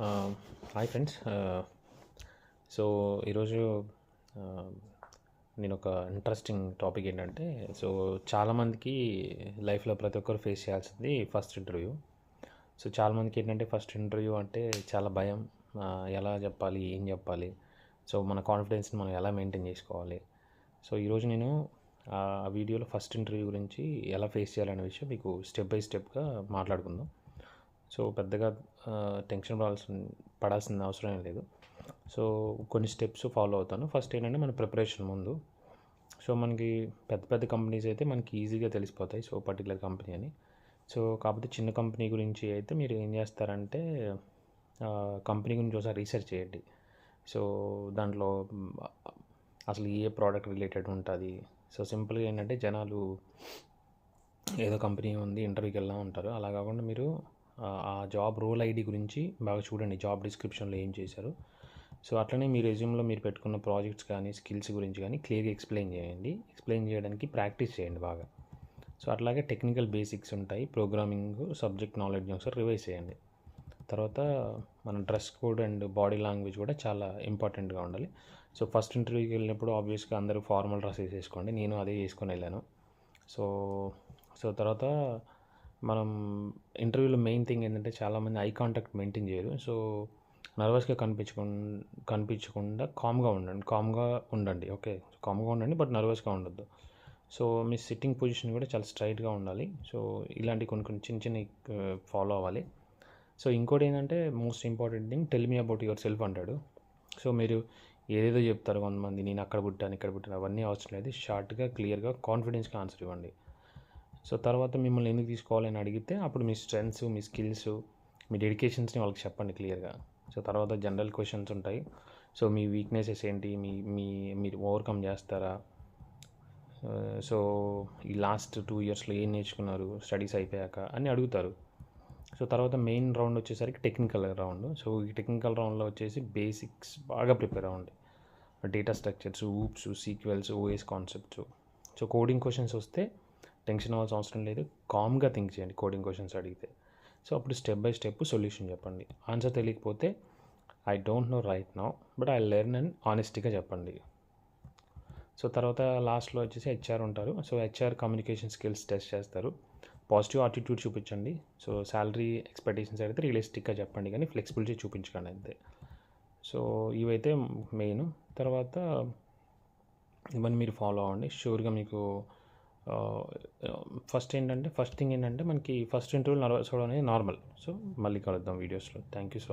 Hi friends. So ఈరోజు నేను ఒక ఇంట్రెస్టింగ్ టాపిక్ ఏంటంటే, సో చాలామందికి లైఫ్లో ప్రతి ఒక్కరు ఫేస్ చేయాల్సింది ఫస్ట్ ఇంటర్వ్యూ. సో చాలామందికి ఏంటంటే ఫస్ట్ ఇంటర్వ్యూ అంటే చాలా భయం. ఎలా చెప్పాలి, ఏం చెప్పాలి, సో మన కాన్ఫిడెన్స్ని మనం ఎలా మెయింటైన్ చేసుకోవాలి. సో ఈరోజు నేను ఆ వీడియోలో ఫస్ట్ ఇంటర్వ్యూ గురించి ఎలా ఫేస్ చేయాలనే విషయం మీకు స్టెప్ బై స్టెప్గా మాట్లాడుకుందాం. సో పెద్దగా టెన్షన్ పడాల్సిన అవసరం ఏం లేదు. సో కొన్ని స్టెప్స్ ఫాలో అవుతాను. ఫస్ట్ ఏంటంటే మన ప్రిపరేషన్ ముందు. సో మనకి పెద్ద పెద్ద కంపెనీస్ అయితే మనకి ఈజీగా తెలిసిపోతాయి, సో పర్టికులర్ కంపెనీ అని. సో కాకపోతే చిన్న కంపెనీ గురించి అయితే మీరు ఏం చేస్తారంటే, కంపెనీ గురించి ఒకసారి రీసెర్చ్ చేయండి. సో దాంట్లో అసలు ఏ ప్రోడక్ట్ రిలేటెడ్ ఉంటుంది. సో సింపుల్గా ఏంటంటే జనాలు ఏదో కంపెనీ ఉంది ఇంటర్వ్యూకి వెళ్దాం ఉంటారు. అలా కాకుండా మీరు ఆ జాబ్ రోల్ ఐడి గురించి బాగా చూడండి, జాబ్ డిస్క్రిప్షన్లో ఏం చేశారు. సో అట్లనే మీ రెజ్యూమ్లో మీరు పెట్టుకున్న ప్రాజెక్ట్స్ కానీ స్కిల్స్ గురించి కానీ క్లియర్గా ఎక్స్ప్లెయిన్ చేయండి. ఎక్స్ప్లెయిన్ చేయడానికి ప్రాక్టీస్ చేయండి బాగా. సో అట్లాగే టెక్నికల్ బేసిక్స్ ఉంటాయి, ప్రోగ్రామింగ్ సబ్జెక్ట్ నాలెడ్జ్ ఒకసారి రివైజ్ చేయండి. తర్వాత మన dress code and body language కూడా చాలా ఇంపార్టెంట్గా ఉండాలి. సో ఫస్ట్ ఇంటర్వ్యూకి వెళ్ళినప్పుడు ఆబ్వియస్గా అందరూ ఫార్మల్ డ్రెస్ వేసేసుకోండి, నేను అదే వేసుకొని వెళ్ళాను. సో సో తర్వాత మనం ఇంటర్వ్యూలో మెయిన్ థింగ్ ఏంటంటే చాలామంది ఐ కాంటాక్ట్ మెయింటైన్ చేయరు. సో నర్వస్గా కనిపించకుండా కామ్గా ఉండండి. ఓకే, కామ్గా ఉండండి, బట్ నర్వస్గా ఉండొద్దు. సో మీ సిట్టింగ్ పొజిషన్ కూడా చాలా స్ట్రైట్గా ఉండాలి. సో ఇలాంటి కొన్ని చిన్న చిన్న ఫాలో అవ్వాలి. సో ఇంకోటి ఏంటంటే most important thing, tell me about your self అంటాడు. సో మీరు ఏదేదో చెప్తారు కొంతమంది, నేను అక్కడ పుట్టాను ఇక్కడ పుట్టాను, అవన్నీ అవసరం లేదు. షార్ట్గా క్లియర్గా కాన్ఫిడెన్స్గా ఆన్సర్ ఇవ్వండి. సో తర్వాత మిమ్మల్ని ఎందుకు తీసుకోవాలని అడిగితే అప్పుడు మీ స్ట్రెంగ్స్, మీ స్కిల్స్, మీ డెడికేషన్స్ని వాళ్ళకి చెప్పండి క్లియర్గా. సో తర్వాత జనరల్ క్వశ్చన్స్ ఉంటాయి. సో మీ వీక్నెసెస్ ఏంటి, మీరు ఓవర్కమ్ చేస్తారా, సో ఈ లాస్ట్ 2 ఇయర్స్లో ఏం నేర్చుకున్నారు స్టడీస్ అయిపోయాక అని అడుగుతారు. సో తర్వాత మెయిన్ రౌండ్ వచ్చేసరికి టెక్నికల్ రౌండ్. సో ఈ టెక్నికల్ రౌండ్లో వచ్చేసి బేసిక్స్ బాగా ప్రిపేర్ అవ్వండి. Data structures, oops, sequels, OS concepts. So coding questions వస్తే టెన్షన్ అవ్వాల్సిన అవసరం లేదు, కామ్గా థింక్ చేయండి కోడింగ్ క్వశ్చన్స్ అడిగితే. సో అప్పుడు స్టెప్ బై స్టెప్ సొల్యూషన్ చెప్పండి. ఆన్సర్ తెలియకపోతే I don't know right now but I learn అని ఆనెస్టీగా చెప్పండి. సో తర్వాత లాస్ట్లో వచ్చేసి హెచ్ఆర్ ఉంటారు. So HR communication skills test చేస్తారు. పాజిటివ్ యాటిట్యూడ్ చూపించండి. సో శాలరీ ఎక్స్పెక్టేషన్స్ అయితే రియలిస్టిక్గా చెప్పండి, కానీ ఫ్లెక్సిబిలిటీ చూపించకండి అంతే. సో ఇవైతే మెయిన్. తర్వాత ఇవన్నీ మీరు ఫాలో అవ్వండి, షూర్గా మీకు ఫస్ట్ థింగ్ ఏంటంటే మనకి ఫస్ట్ ఇంటర్వ్యూ నర్వస్ అవ్వడం అనేది నార్మల్. సో మళ్ళీ కలుద్దాం వీడియోస్లో. Thank you so much.